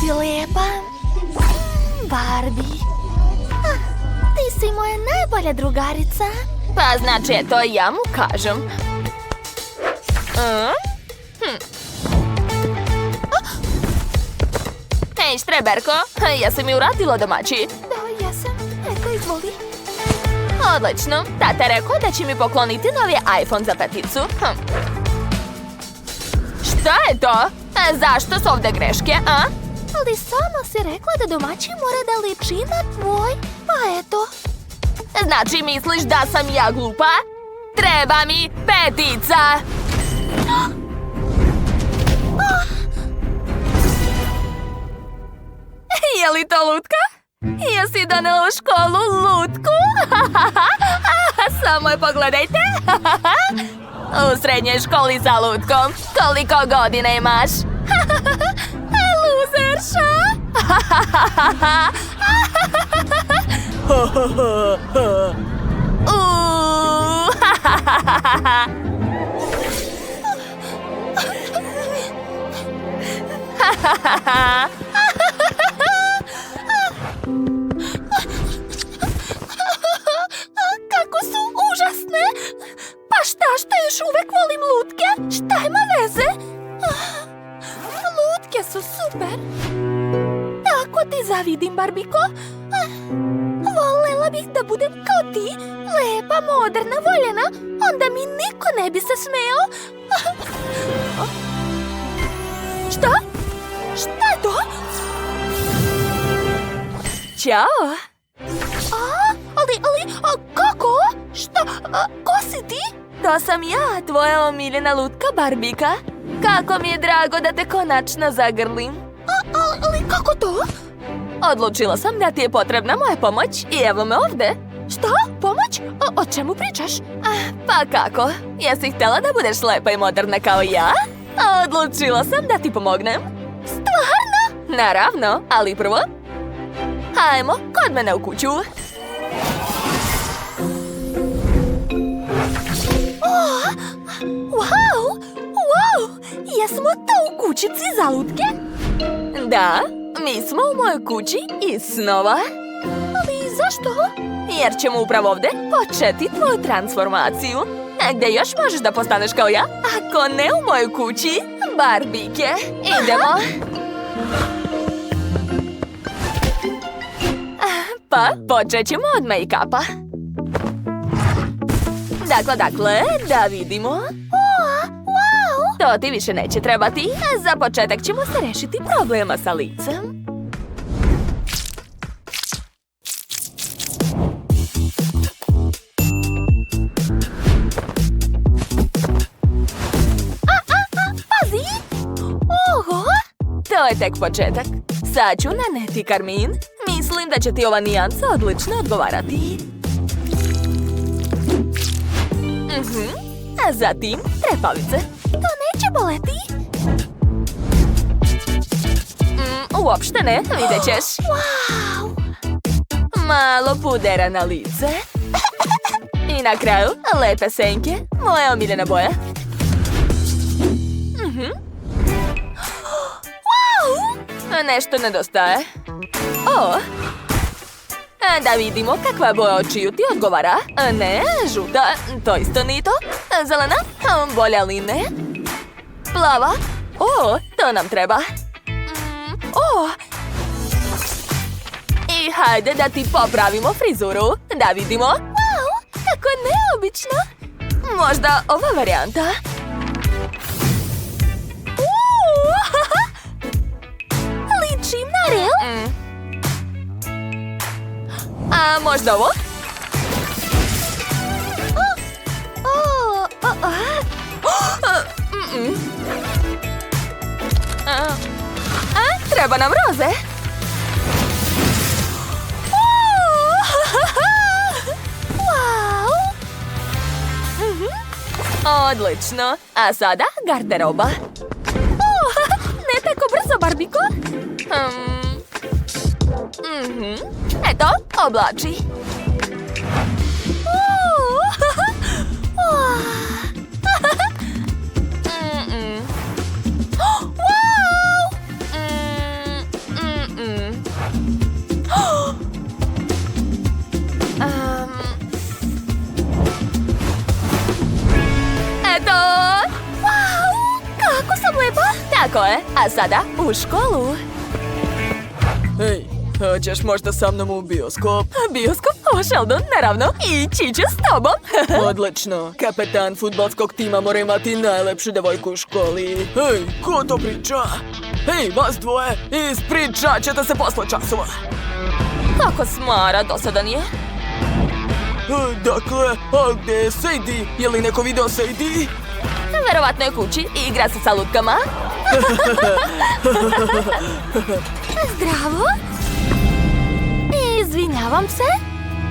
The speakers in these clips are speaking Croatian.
si lijepa. Barbie. Ti si moja najbolja drugarica. Pa znači eto, ja mu kažem. Hej, štreberko, jesi mi uradila domaći? Da, jesam. Eto, izvoli. Odlično, tata je rekao da će mi pokloniti novi iPhone za peticu. Šta je to? Zašto su ovdje greške, a? Ali sama si rekla da domaći mora da liči na tvoj, pa eto. Znači misliš da sam ja glupa? Treba mi petica! Je li to lutka? Jesi donela u školu lutku? Samo je pogledajte! U srednjoj školi sa lutkom. Koliko godina imaš? Luzerša! Kako su užasne! Pa šta još uvek volim lutke? Šta ima veze? Lutke su super. Tako ti zavidim, Barbiko. Volela bih da budem kao ti. Lepa, moderna, voljena. Onda mi niko ne bi se smejao. Šta? Šta je to? Ćao! Kako? Šta? Ko si ti? To sam ja, tvoja omiljena lutka Barbika. Kako mi je drago da te konačno zagrlim. Ali kako to? Odlučila sam da ti je potrebna moja pomoć i evo me ovdje. Šta? Pomoć? O čemu pričaš? Pa kako? Jesi htjela da budeš lepa i moderna kao ja? Odlučila sam da ti pomognem. Stvarno? Naravno, ali prvo... Hajmo kod mene u kuću. Wow! Jesmo to u kućici za lutke? Da, mi smo u mojoj kući iz snova. Ali zašto? Jer ćemo upravo ovdje početi tvoju transformaciju. A gdje još možeš da postaneš kao ja? Ako ne u mojoj kući, Barbike. Idemo. Pa, počet ćemo od make-upa. Dakle, da vidimo. Wow! To ti više neće trebati. Za početak ćemo se rešiti problema sa licem. Pazi! Oho! To je tek početak. Sad ću naneti karmin. Mislim da će ti ova nijansa odlično odgovarati. A zatim trepavice. To neće boleti? Uopšte ne, vidjet ćeš. Wow! Malo pudera na lice. I na kraju, lepe senke, moja omiljena boja. Wow! Nešto nedostaje. Da vidimo kakva boja očiju ti odgovara. Ne, žuta, to isto nije to. Zelena, bolja li ne? Plava, to nam treba. I hajde da ti popravimo frizuru. Da vidimo. Wow, kako neobično. Možda ova varijanta. Ličim na rel. A možda ovo? Treba nam roze. Wow! Odlično. A sada garderoba. Ne tako brzo, Barbiko. Eto, oblači. Eto! Wow, kako sam lepa! Tako je, a sada u školu. Hej, hoćeš možda sa mnom u bioskop? Bioskop? O, Sheldon, naravno. Ići ću s tobom. Odlično. Kapetan fudbalskog tima mora imati najlepšu devojku u školi. Hej, ko to priča? Hej, vas dvoje, ispričat ćete se posle časova. Kako smara dosadan je. Dakle, a gde je Sadie? Je li neko video Sadie? Verovatno je kući i igra se sa lutkama. Zdravo! Izvinjavam se.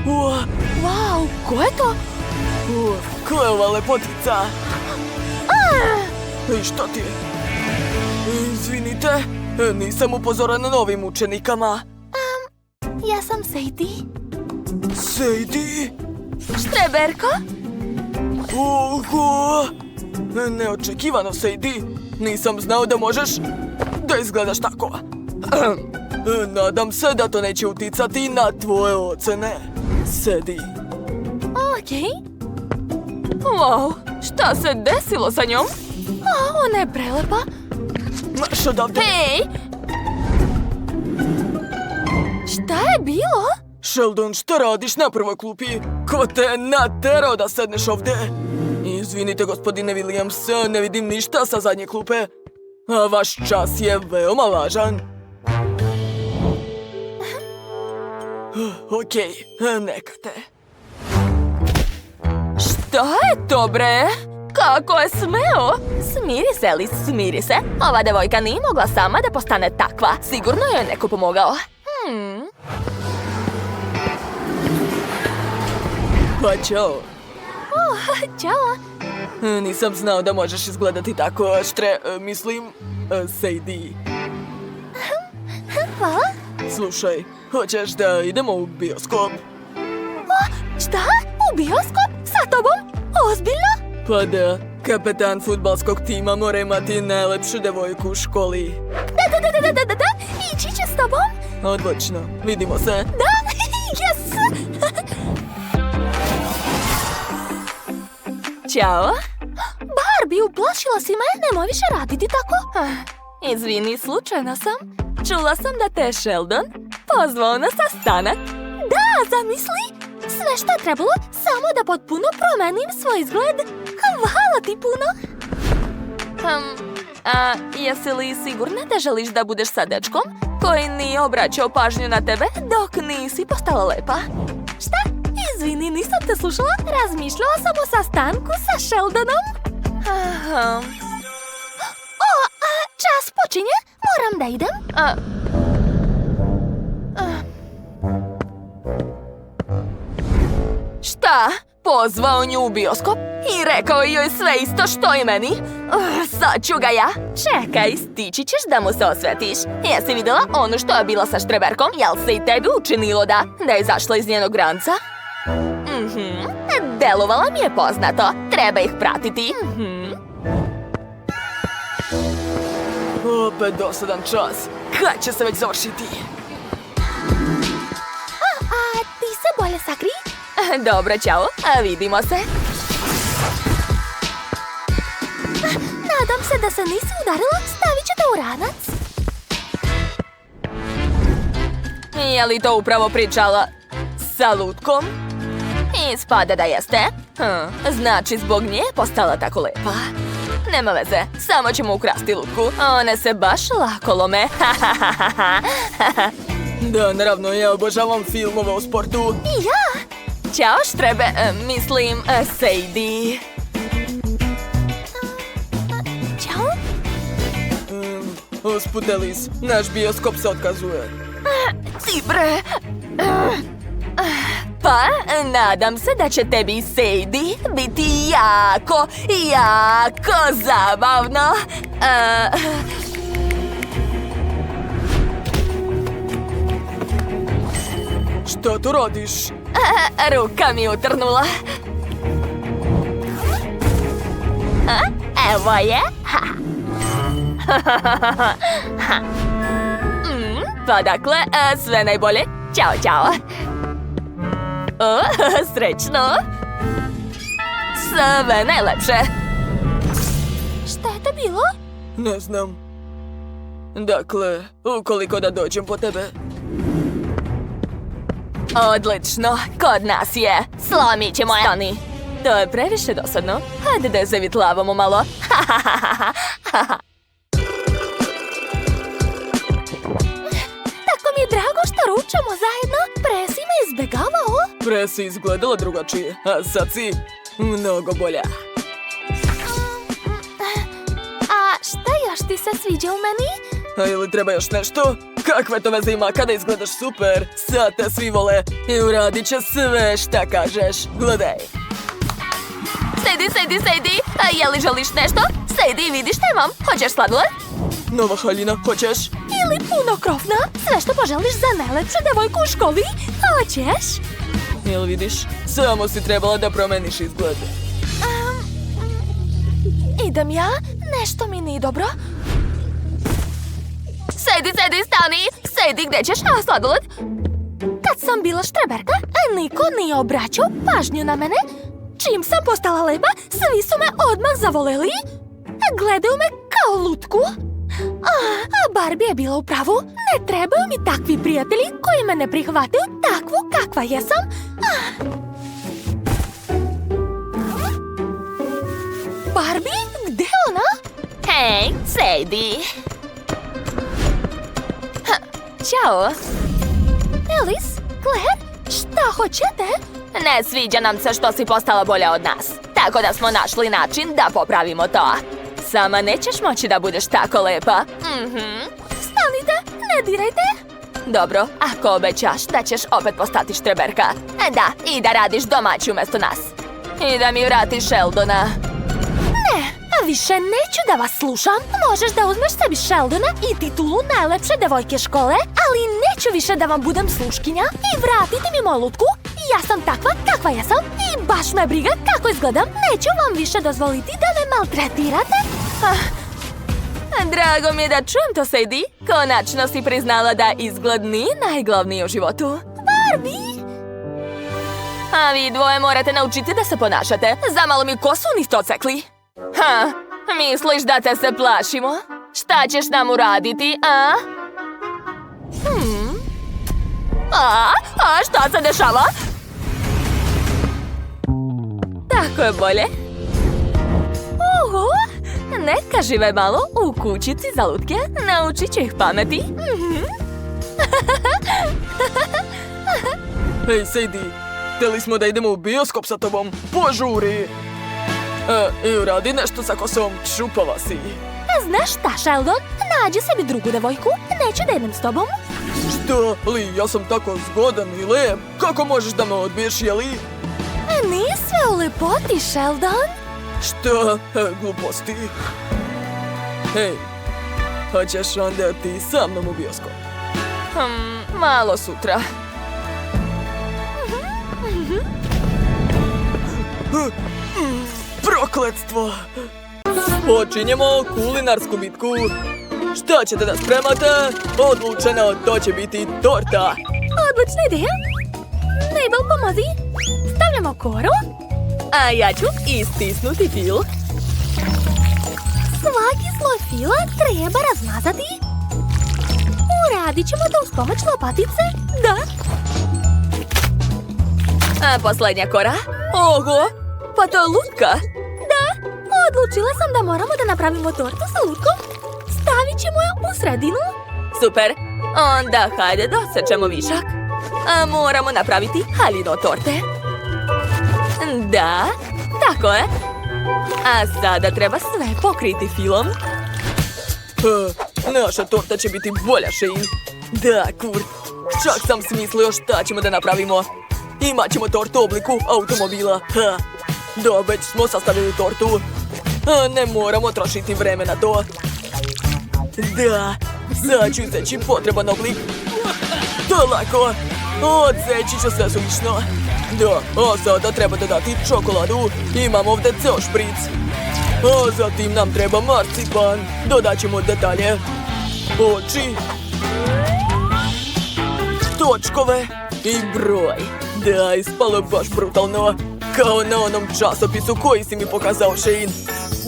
Wow, ko je to? Ko je ova lepotica? Ej, šta ti je? Izvinite, nisam upozoran na novim učenikama. Ja sam Sadie. Sadie? Štreberko? Oho! Neočekivano, Sadie. Nisam znao da možeš da izgledaš tako. Nadam se da to neće uticati na tvoje ocene. Sadie. Okej. Wow, šta se desilo sa njom? Ona je prelepa. Marš odavde. Hej! Šta je bilo? Sheldon, šta radiš na prvoj klupi? Ko te naterao da sedneš ovde? Izvinite, gospodine Williams, ne vidim ništa sa zadnje klupe. A vaš čas je veoma važan. Okej, neka te. Šta je to, bre? Kako je smeo? Smiri se, Liz, smiri se. Ova devojka nije mogla sama da postane takva. Sigurno joj je neko pomogao. Pa ćao. Ćao. Nisam znao da možeš izgledati tako, mislim, Sadie. Hvala. Slušaj, hoćeš da idemo u bioskop? Šta? U bioskop? Sa tobom? Ozbiljno? Pa da, kapetan fudbalskog tima mora imati najlepšu devojku u školi. Da. Ići će s tobom? Odlično, vidimo se. Da, yes! Ćao. Barbie, uplašila si me, nemoj više raditi tako. Izvini, slučajno sam. Čula sam da te je Sheldon pozvao na sastanak. Da, zamisli! Sve što je trebalo, samo da potpuno promenim svoj izgled. Hvala ti puno. Jesi li sigurna da želiš da budeš sa dečkom koji nije obraćao pažnju na tebe dok nisi postala lepa? Šta? Izvini, nisam te slušala. Razmišljala sam o sastanku sa Sheldonom. Čas počinje. Moram da idem. Šta? Pozvao nju u bioskop i rekao joj sve isto što i meni? Sad ću ga ja. Čekaj, stići ćeš da mu se osvetiš. Jesi vidjela ono što je bila sa Štreberkom? Jel se i tebi učinilo da je izašla iz njenog ranca? Delovala mi je poznato. Treba ih pratiti. Opet dosadan čas. Kad će se već završiti? Ti se bolje sakri? Dobro, ćao. Vidimo se. Nadam se da se nisi udarila. Stavit ću te u ranac. Je li to upravo pričala sa lutkom? Ispada da jeste. Znači zbog nje je postala tako lepa. Nema veze, samo ćemo ukrasti lutku. One se baš lako lome. Da, naravno, ja obožavam filmove o sportu. I ja. Ćao, Štrebe, mislim, Sadie. Ćao. Usput, Alice, naš bioskop se otkazuje. Ti bre. Pa, nadam se da će tebi Sadie biti jako zabavno. Šta to radiš? Ruka mi utrnula. Evo je. Pa dakle, sve najbolje. Ćao, ćao. O, srećno. Sve najlepše. Šta je to bilo? Ne znam. Dakle, ukoliko da dođem po tebe. Odlično, kod nas je. Slomit ćemo je. Stani, to je previše dosadno. Hajde da je zavitlavamo malo. Tako mi je drago što ručamo zajedno. Presi me izbjegavao. Pre si izgledala drugačije, a sad si mnogo bolja. A šta još ti se sviđa u meni? A ili treba još nešto? Kakve to veze ima kada izgledaš super? Sad te svi vole i uradit će sve šta kažeš. Gledaj. Sedi. A je li želiš nešto? Sedi i vidi šta imam. Hoćeš sladoled? Nova haljina, hoćeš? Ili punokrofna? Sve što poželiš za najlepšu devojku u školi? Hoćeš? Jel vidiš? Samo si trebala da promeniš izgled. Idem ja? Nešto mi nije dobro. Sedi, stani. Sedi, gdje ćeš? A sladoled? Kad sam bila štreberka, niko nije obraćao pažnju na mene. Čim sam postala lepa, svi su me odmah zavoleli. Gledaju me kao lutku. A Barbie je bila u pravu. Ne trebaju mi takvi prijatelji koji me ne prihvataju takvu kakva jesam. Barbie? Gde je ona? Hej, Sadie. Ćao. Alice? Claire? Šta hoćete? Ne sviđa nam se što si postala bolja od nas. Tako da smo našli način da popravimo to. Sama nećeš moći da budeš tako lepa. Stanite, ne dirajte. Dobro, ako obećaš da ćeš opet postati štreberka. Da, i da radiš domaći umjesto nas. I da mi vratiš Sheldona. Ne, više neću da vas slušam. Možeš da uzmeš sebi Sheldona i titulu najlepše devojke škole, ali neću više da vam budem sluškinja i vratite mi moju lutku. Ja sam takva kakva jesam i baš me briga kako izgledam. Neću vam više dozvoliti da me maltretirate. Drago mi je da čujem to, Sadie. Konačno si priznala da izgled nije najglavniji u životu. Barbie! A vi dvoje morate naučiti da se ponašate. Zamalo mi kosu niste ocekli. Misliš da te se plašimo? Šta ćeš nam uraditi, a? A šta se dešava? Tako je bolje. Oho! Neka žive malo u kućici za lutke. Naučit ću ih pameti. Hej, Sadie, htjeli smo da idemo u bioskop sa tobom. Požuri! I uradi nešto sa kosom, čupava si. Znaš šta, Sheldon? Nađi sebi drugu devojku. Neću da idem s tobom. Što? Li, ja sam tako zgodan i lep. Kako možeš da me odbiješ, jeli? Nije sve u lepoti, Sheldon. Što? Gluposti. Hej, hoćeš onda ti sa mnom u bioskop? Malo sutra. Prokletstvo! Počinjemo kulinarsku bitku. Šta ćete da spremate? Odlučeno, to će biti torta. Odlična ideja. Mabel, pomozi. Stavljamo koru. A ja ću istisnuti fil. Svaki sloj fila treba razmazati. Uradit ćemo to uz pomoć lopatice. Da. A posljednja kora? Oho, pa to je lutka. Da, odlučila sam da moramo da napravimo tortu sa lutkom. Stavit ćemo je u sredinu. Super, onda hajde dosečemo višak. A moramo napraviti haljino torte. Da, tako je. A sada treba sve pokriti filom. Naša torta će biti bolja, Shane. Da, Kurt. Čak sam smislio šta ćemo da napravimo. Imaćemo tortu u obliku automobila. Da, već smo sastavili tortu. Ne moramo trošiti vreme na to. Da, sad ću izeći potreban oblik. To je lako. Odseći ću sve suvišno. Da, a sada treba dodati čokoladu. Imam ovdje ceo špric. A zatim nam treba marcipan. Dodat ćemo detalje. Oči. točkove i broj. Da, ispalo je baš brutalno. Kao na onom časopisu koji si mi pokazao, Shane.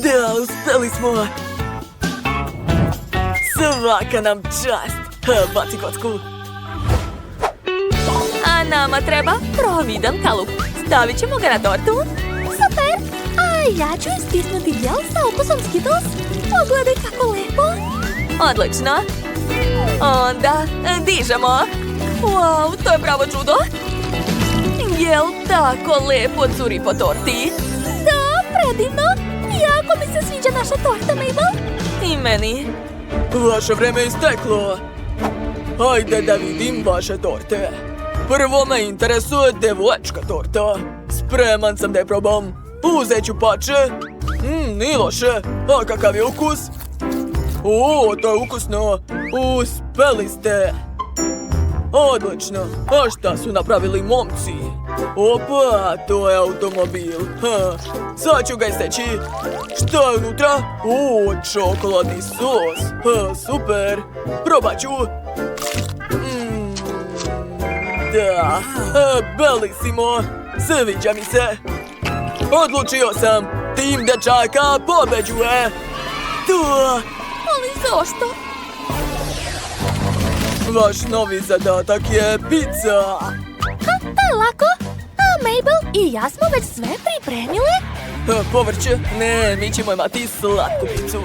Da, uspeli smo. Svaka nam čast. Baci kocku. A nama treba providan kalup. Stavit ćemo ga na tortu. Super! A ja ću istisnuti gel sa ukusom Skittles. Pogledaj kako lepo. Odlično. Onda dižemo. Wow, to je pravo čudo. Jel tako lepo curi po torti? Da, predivno. Jako mi se sviđa naša torta, Mabel. I meni. Vaše vreme je isteklo. Hajde da vidim vaše torte. Prvo me interesuje devoječka torta. Spreman sam da je probam. Uzet ću pače. Nije loše. A kakav je ukus? O, to je ukusno. Uspeli ste. Odlično. A šta su napravili momci? Opa, to je automobil. Sad ću ga isteći. Šta je unutra? O, čokoladni sos. Super. Probat ću. Da, belisimo. Sviđa mi se. Odlučio sam. Tim dečaka pobeđuje. Da. Ali zašto? Vaš novi zadatak je pizza. To je lako. A Mabel i ja smo već sve pripremile. Povrće? Ne, mi ćemo imati slatku picu.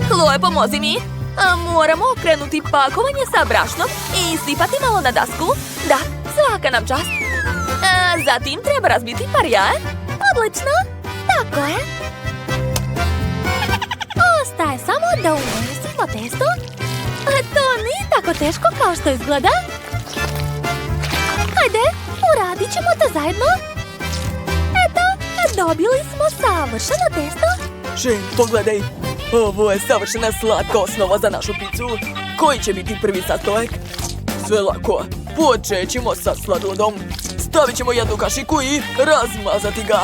Chloe, pomozi mi. Moramo okrenuti pakovanje sa brašnom i sipati malo na dasku. Da, svaka nam čast. Zatim treba razbiti par jaja. Odlično. Tako je. Ostaje samo da umesimo testo. To nije tako teško kao što izgleda. Hajde, uradit ćemo to zajedno. Eto, dobili smo savršeno testo. Shane, pogledaj. Ovo je savršena slatka osnova za našu picu. Koji će biti prvi sastojak? Sve lako. Počet ćemo sa sladolom. Stavit ćemo jednu kašiku i razmazati ga.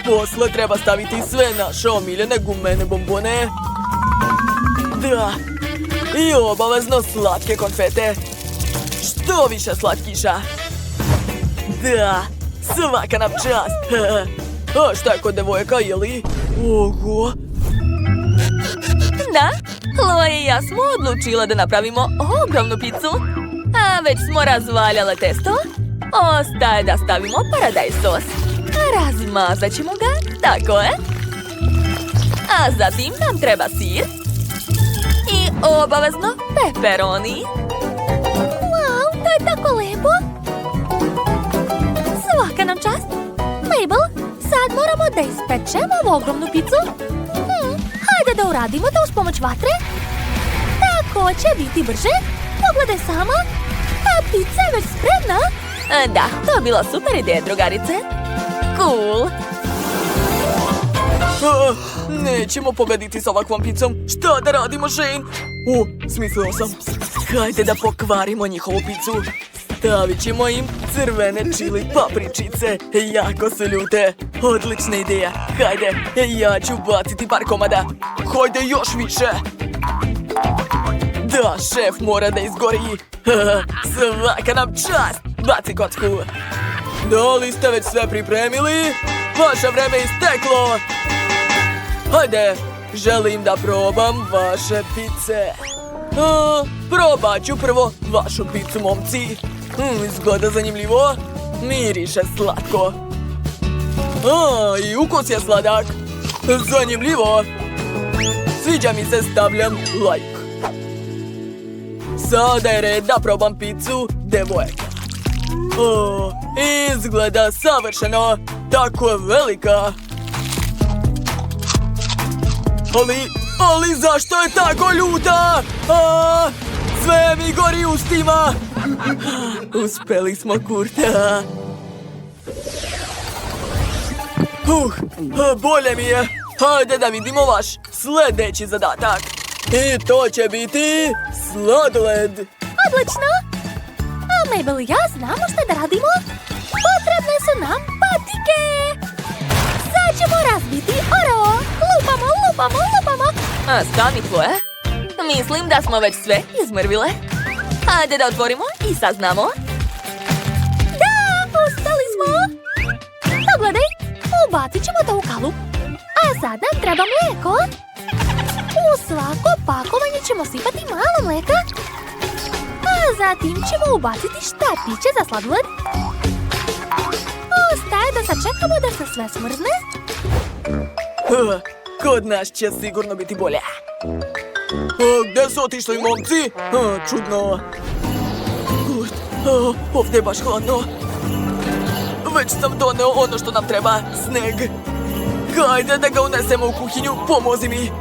Posle treba staviti sve naše omiljene gumene bombone. Da. I obavezno slatke konfete. Što više slatkiša. Da. Svaka nam čast. A šta je kod devojaka, jeli? Oho. Da, Chloe i ja smo odlučile da napravimo ogromnu picu. A već smo razvaljale testo. Ostaje da stavimo paradajz sos. Razmazat ćemo ga, tako je. A zatim nam treba sir. I obavezno pepperoni. Wow, to je tako lepo. Svaka nam čast. Mabel, sad moramo da ispečemo ovu ogromnu picu. Hajde da uradimo to uz pomoć vatre. Tako će biti brže. Pogledaj samo. A pizza je već spremna. Da, to je bila super ideja, drugarice. Cool. Nećemo pobediti s ovakvom picom. Šta da radimo, Shane? Smislio sam. Hajde da pokvarimo njihovu picu. Stavit ćemo im crvene čili papričice. Jako su ljute. Odlična ideja. Hajde, ja ću baciti par komada. Hajde još više. Da, šef mora da izgori. Svaka nam čast. Baci kocku. Da li ste već sve pripremili? Vaše vreme je isteklo. Hajde, želim da probam vaše pice. Probat ću prvo vašu picu, momci. Izgleda zanimljivo. Miriše slatko. I ukus je sladak. Zanimljivo. Sviđa mi se, stavljam like. Sada je red da probam picu devojaka. Izgleda savršeno. Tako je velika. Ali zašto je tako ljuta? Sve mi gori ustima. Uspeli smo, kurta. Bolje mi je. Hajde da vidimo vaš sljedeći zadatak. I to će biti sladoled. Odlično. A Mabel i ja znamo šta da radimo. Potrebne su nam patike. Sad ćemo razbiti Oreo. Lupamo, lupamo, lupamo. Stani, Chloe. Mislim da smo već sve izmrvile. Hajde da otvorimo i saznamo. Da, uspeli smo! Pogledaj, ubacit ćemo to u kalup. A sad nam treba mlijeko. U svako pakovanje ćemo sipati malo mlijeka. A zatim ćemo ubaciti štapiće za sladoled. Ostaje da sačekamo da se sve smrzne. Kod nas će sigurno biti bolje. Gde su otišli momci? Čudno. Kurt, ovdje je baš hladno. Već sam doneo ono što nam treba, sneg. Hajde da ga unesemo u kuhinju, pomozi mi.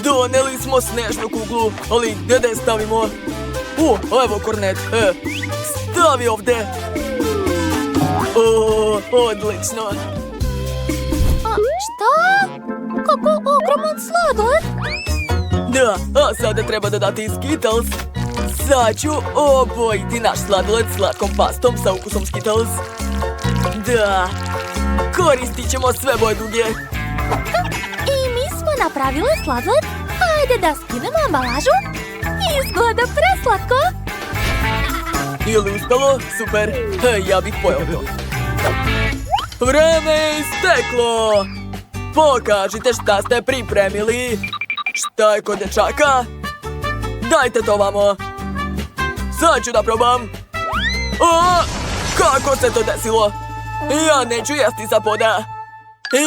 Doneli smo snežnu kuglu, ali gdje da je stavimo? Evo kornet, stavi ovdje. Odlično. Šta? Kako ogroman sladoled? Da, a sada treba dodati Skittles. Sad ću obojiti naš sladoled slatkom pastom sa ukusom Skittles. Da, koristit ćemo sve boje duge. I mi smo napravili sladoled. Hajde da skinemo ambalažu. Izgleda preslatko. Je li uspelo? Super, ja bih pojeo to. Vreme je isteklo. Pokažite šta ste pripremili. Šta je kod dečaka? Dajte to vamo. Sad ću da probam. Kako se to desilo? Ja neću jesti sa poda.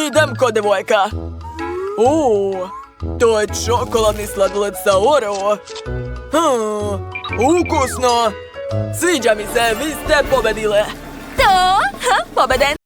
Idem kod devojka. To je čokoladni sladoled sa Oreo. Ukusno. Sviđa mi se, vi ste pobedile. To, pobeden.